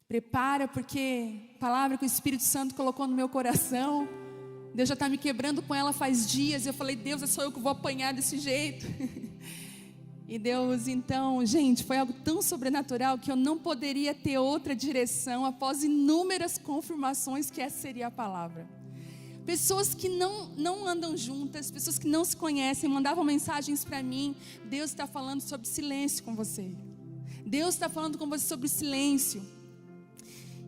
Prepara, porque a palavra que o Espírito Santo colocou no meu coração, Deus já está me quebrando com ela faz dias. Eu falei, Deus, é só eu que vou apanhar desse jeito. E Deus, então, gente, foi algo tão sobrenatural que eu não poderia ter outra direção após inúmeras confirmações que essa seria a palavra. Pessoas que não andam juntas, pessoas que não se conhecem, mandavam mensagens para mim. Deus está falando sobre silêncio com você. Deus está falando com você sobre silêncio.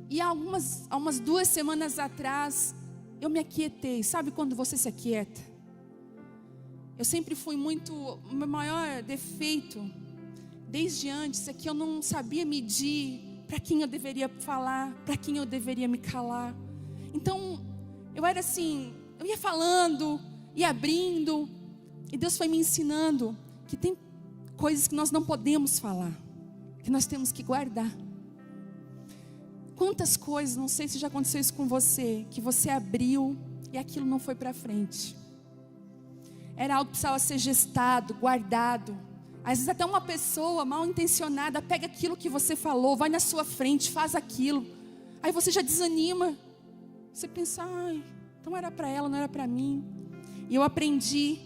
E há umas 2 semanas atrás, eu me aquietei. Sabe quando você se aquieta? Eu sempre fui o meu maior defeito, desde antes, é que eu não sabia medir para quem eu deveria falar, para quem eu deveria me calar. Então, eu era assim, eu ia falando, ia abrindo, e Deus foi me ensinando que tem coisas que nós não podemos falar, que nós temos que guardar. Quantas coisas, não sei se já aconteceu isso com você, que você abriu e aquilo não foi para frente. Era algo que precisava ser gestado, guardado. Às vezes até uma pessoa mal intencionada pega aquilo que você falou, vai na sua frente, faz aquilo. Aí você já desanima. Você pensa, então era para ela, não era para mim. E eu aprendi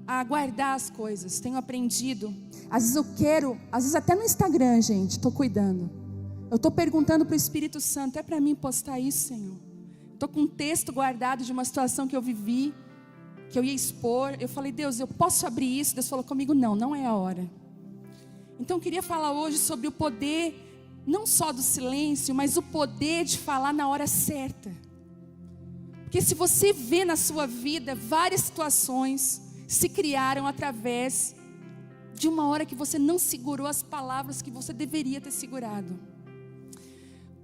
a guardar as coisas. Tenho aprendido. Às vezes eu quero, às vezes até no Instagram, gente, estou cuidando. Eu estou perguntando para o Espírito Santo, é para mim postar isso, Senhor? Estou com um texto guardado de uma situação que eu vivi, que eu ia expor. Eu falei, Deus, eu posso abrir isso? Deus falou comigo, não é a hora. Então eu queria falar hoje sobre o poder, não só do silêncio, mas o poder de falar na hora certa. Porque se você vê na sua vida, várias situações se criaram através de uma hora que você não segurou as palavras que você deveria ter segurado.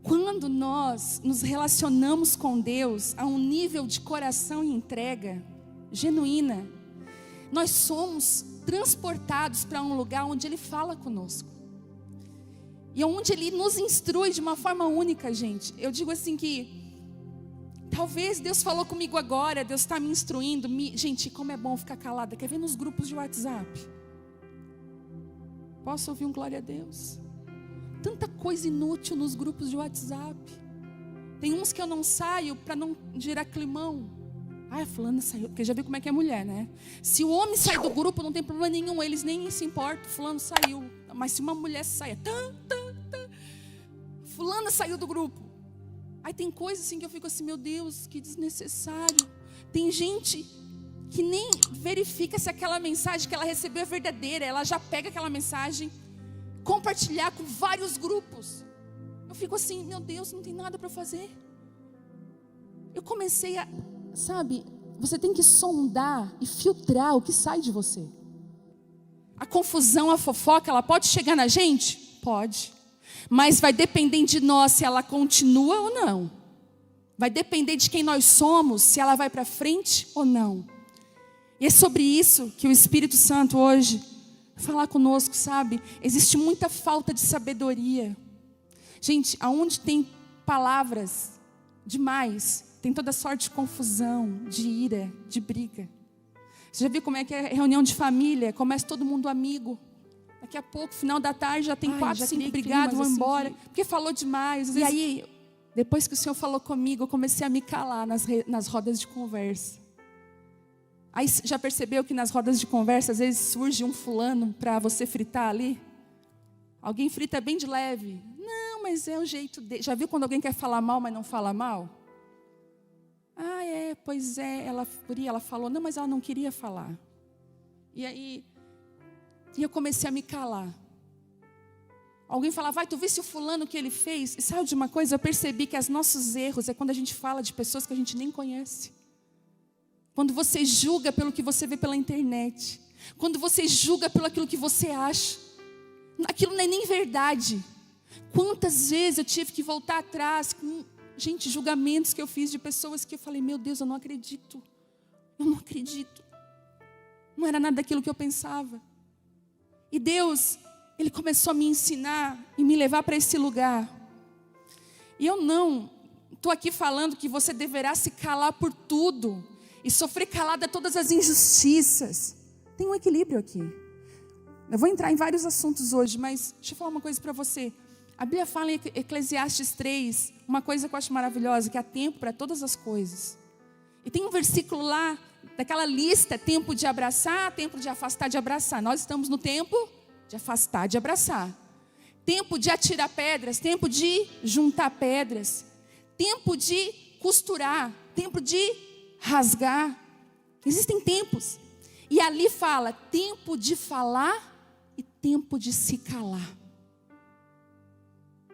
Quando nós nos relacionamos com Deus a um nível de coração e entrega genuína, nós somos transportados para um lugar onde Ele fala conosco. E onde Ele nos instrui de uma forma única, gente. Eu digo assim que talvez Deus falou comigo agora, Deus está me instruindo. Gente, como é bom ficar calada. Quer ver nos grupos de WhatsApp? Posso ouvir um glória a Deus? Tanta coisa inútil nos grupos de WhatsApp. Tem uns que eu não saio para não gerar climão. A fulana saiu, porque já viu como é que é mulher, né? Se o homem sai do grupo, não tem problema nenhum, eles nem se importam, fulano saiu. Mas se uma mulher sai, fulana saiu do grupo. Aí tem coisas assim que eu fico assim, meu Deus, que desnecessário. Tem gente que nem verifica se aquela mensagem que ela recebeu é verdadeira. Ela já pega aquela mensagem, compartilhar com vários grupos. Eu fico assim, meu Deus, não tem nada para fazer. Eu comecei a, sabe, você tem que sondar e filtrar o que sai de você. A confusão, a fofoca, ela pode chegar na gente? Pode. Mas vai depender de nós se ela continua ou não. Vai depender de quem nós somos, se ela vai para frente ou não. E é sobre isso que o Espírito Santo hoje vai falar conosco, sabe? Existe muita falta de sabedoria. Gente, aonde tem palavras demais, tem toda sorte de confusão, de ira, de briga. Você já viu como é que é reunião de família? Começa todo mundo amigo. Daqui a pouco, final da tarde, já tem 4, 5 brigados, vão embora. Porque falou demais. E aí, depois que o Senhor falou comigo, eu comecei a me calar nas rodas de conversa. Aí, já percebeu que nas rodas de conversa, às vezes surge um fulano para você fritar ali? Alguém frita bem de leve. Não, mas é o jeito dele. Já viu quando alguém quer falar mal, mas não fala mal? Pois é, ela falou, não, mas ela não queria falar. E aí, eu comecei a me calar. Alguém falava, vai, tu vê se o fulano que ele fez? E sabe de uma coisa? Eu percebi que os nossos erros é quando a gente fala de pessoas que a gente nem conhece. Quando você julga pelo que você vê pela internet. Quando você julga pelo aquilo que você acha. Aquilo não é nem verdade. Quantas vezes eu tive que voltar atrás com, gente, julgamentos que eu fiz de pessoas que eu falei, meu Deus, eu não acredito. Eu não acredito. Não era nada daquilo que eu pensava. E Deus, Ele começou a me ensinar e me levar para esse lugar. E eu não estou aqui falando que você deverá se calar por tudo e sofrer calada todas as injustiças. Tem um equilíbrio aqui. Eu vou entrar em vários assuntos hoje, mas deixa eu falar uma coisa para você. A Bíblia fala em Eclesiastes 3, uma coisa que eu acho maravilhosa, que há tempo para todas as coisas. E tem um versículo lá, daquela lista, tempo de abraçar, tempo de afastar, de abraçar. Nós estamos no tempo de afastar, de abraçar. Tempo de atirar pedras, tempo de juntar pedras. Tempo de costurar, tempo de rasgar. Existem tempos. E ali fala, tempo de falar e tempo de se calar.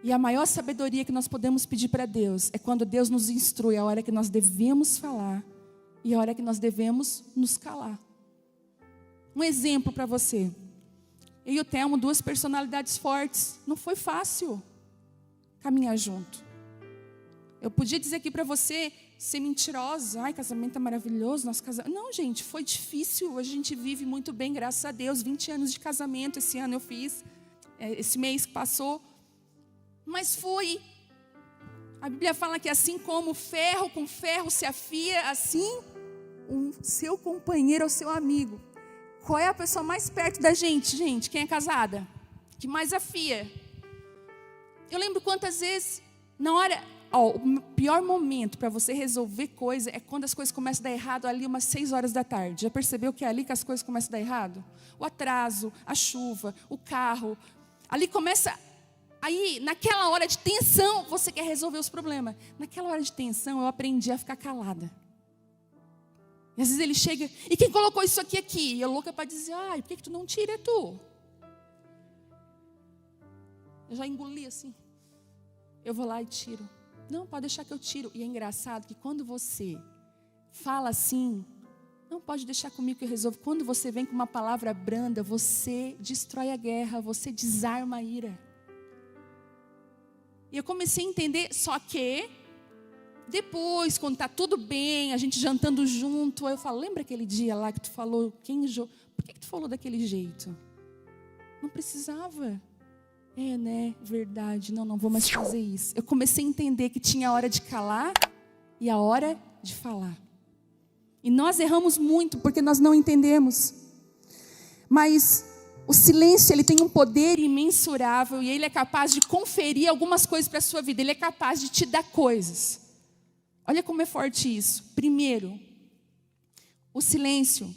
E a maior sabedoria que nós podemos pedir para Deus é quando Deus nos instrui a hora que nós devemos falar e a hora que nós devemos nos calar. Um exemplo para você. Eu e o Telmo, 2 personalidades fortes. Não foi fácil caminhar junto. Eu podia dizer aqui para você, ser mentirosa. Ai, casamento é maravilhoso, nosso casamento. Não, gente, foi difícil. Hoje a gente vive muito bem, graças a Deus. 20 anos de casamento, esse ano eu fiz. Esse mês que passou. Mas foi. A Bíblia fala que assim como ferro com ferro se afia, assim o seu companheiro é o seu amigo. Qual é a pessoa mais perto da gente, gente? Quem é casada? Que mais afia. Eu lembro quantas vezes, na hora, o pior momento para você resolver coisa é quando as coisas começam a dar errado ali umas 6 horas da tarde. Já percebeu que é ali que as coisas começam a dar errado? O atraso, a chuva, o carro. Ali começa. Aí, naquela hora de tensão, você quer resolver os problemas. Naquela hora de tensão, eu aprendi a ficar calada. E às vezes ele chega, e quem colocou isso aqui? E eu louca para dizer, ai, por que tu não tira? É tu. Eu já engoli assim. Eu vou lá e tiro. Não, pode deixar que eu tiro. E é engraçado que quando você fala assim, não pode deixar comigo que eu resolvo. Quando você vem com uma palavra branda, você destrói a guerra, você desarma a ira. E eu comecei a entender, só que depois, quando está tudo bem, a gente jantando junto, aí eu falo, lembra aquele dia lá que tu falou, por que tu falou daquele jeito? Não precisava. É, né, verdade, não vou mais fazer isso. Eu comecei a entender que tinha a hora de calar e a hora de falar. E nós erramos muito porque nós não entendemos. Mas o silêncio, ele tem um poder imensurável e ele é capaz de conferir algumas coisas para a sua vida. Ele é capaz de te dar coisas. Olha como é forte isso. Primeiro, o silêncio,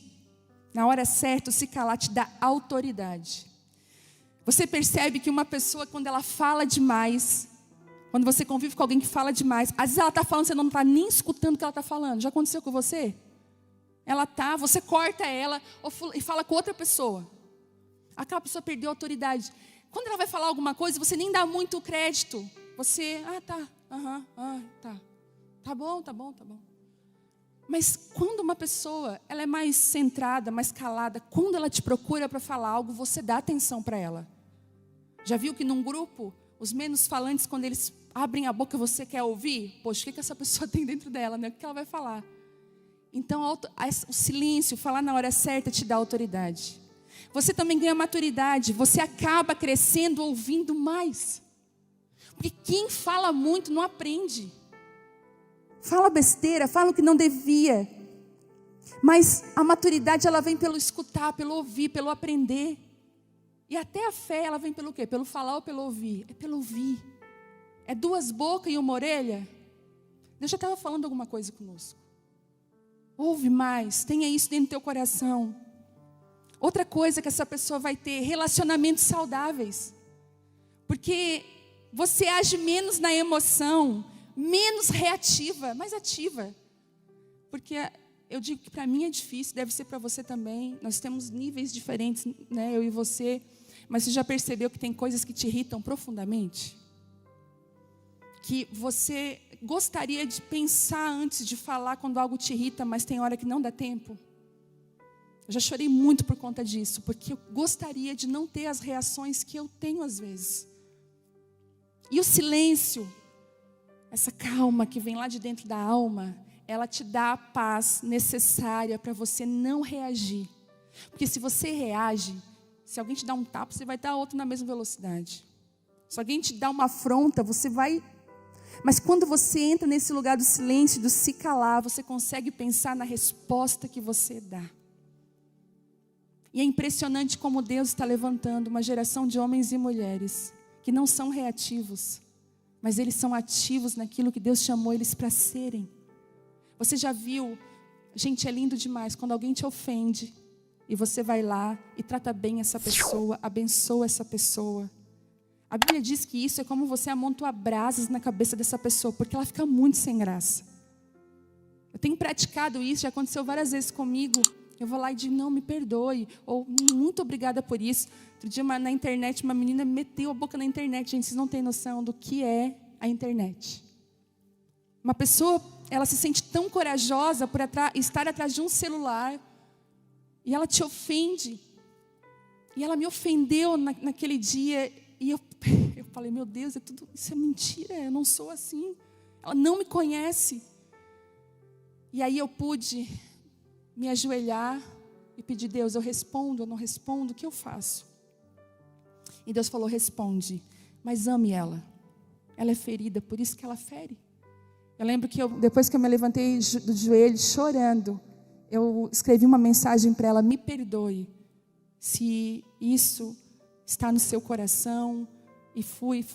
na hora certa, o se calar te dá autoridade. Você percebe que uma pessoa, quando ela fala demais, quando você convive com alguém que fala demais, às vezes ela está falando, você não está nem escutando o que ela está falando. Já aconteceu com você? Você corta ela e fala com outra pessoa. Aquela pessoa perdeu a autoridade. Quando ela vai falar alguma coisa, você nem dá muito crédito. Você, tá bom. Mas quando uma pessoa, ela é mais centrada, mais calada, quando ela te procura para falar algo, você dá atenção para ela. Já viu que num grupo, os menos falantes, quando eles abrem a boca, você quer ouvir? Poxa, o que essa pessoa tem dentro dela, né? O que ela vai falar? Então, o silêncio, falar na hora certa, te dá autoridade. Você também ganha maturidade, você acaba crescendo ouvindo mais. Porque quem fala muito não aprende. Fala besteira, fala o que não devia. Mas a maturidade, ela vem pelo escutar, pelo ouvir, pelo aprender. E até a fé, ela vem pelo quê? Pelo falar ou pelo ouvir? É pelo ouvir. É 2 bocas e 1 orelha. Deus já estava falando alguma coisa conosco. Ouve mais, tenha isso dentro do teu coração. Outra coisa que essa pessoa vai ter, relacionamentos saudáveis. Porque você age menos na emoção, menos reativa, mais ativa. Porque eu digo que para mim é difícil, deve ser para você também. Nós temos níveis diferentes, né, eu e você. Mas você já percebeu que tem coisas que te irritam profundamente? Que você gostaria de pensar antes de falar quando algo te irrita, mas tem hora que não dá tempo? Eu já chorei muito por conta disso, porque eu gostaria de não ter as reações que eu tenho às vezes. E o silêncio, essa calma que vem lá de dentro da alma, ela te dá a paz necessária para você não reagir. Porque se você reage, se alguém te dá um tapa, você vai dar outro na mesma velocidade. Se alguém te dá uma afronta, você vai... Mas quando você entra nesse lugar do silêncio, do se calar, você consegue pensar na resposta que você dá. E é impressionante como Deus está levantando uma geração de homens e mulheres que não são reativos, mas eles são ativos naquilo que Deus chamou eles para serem. Você já viu, gente, é lindo demais quando alguém te ofende e você vai lá e trata bem essa pessoa, abençoa essa pessoa. A Bíblia diz que isso é como você amontoar brasas na cabeça dessa pessoa, porque ela fica muito sem graça. Eu tenho praticado isso, já aconteceu várias vezes comigo. Eu vou lá e digo, não, me perdoe, ou muito obrigada por isso. Outro dia na internet, uma menina meteu a boca na internet. Gente, vocês não têm noção do que é a internet. Uma pessoa, ela se sente tão corajosa por estar atrás de um celular, e ela te ofende. E ela me ofendeu naquele dia, e eu falei, meu Deus, isso é mentira, eu não sou assim. Ela não me conhece. E aí eu pude me ajoelhar e pedir, Deus, eu respondo, eu não respondo, o que eu faço? E Deus falou, responde, mas ame ela. Ela é ferida, por isso que ela fere. Eu lembro que depois que eu me levantei do joelho, chorando, eu escrevi uma mensagem para ela, me perdoe, se isso está no seu coração. E fui.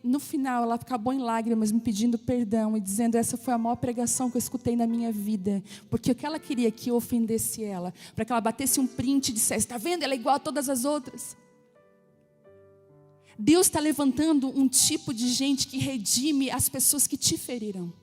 No final, ela acabou em lágrimas, me pedindo perdão e dizendo, essa foi a maior pregação que eu escutei na minha vida. Porque o que ela queria que eu ofendesse ela, para que ela batesse um print e dissesse, está vendo? Ela é igual a todas as outras. Deus está levantando um tipo de gente que redime as pessoas que te feriram.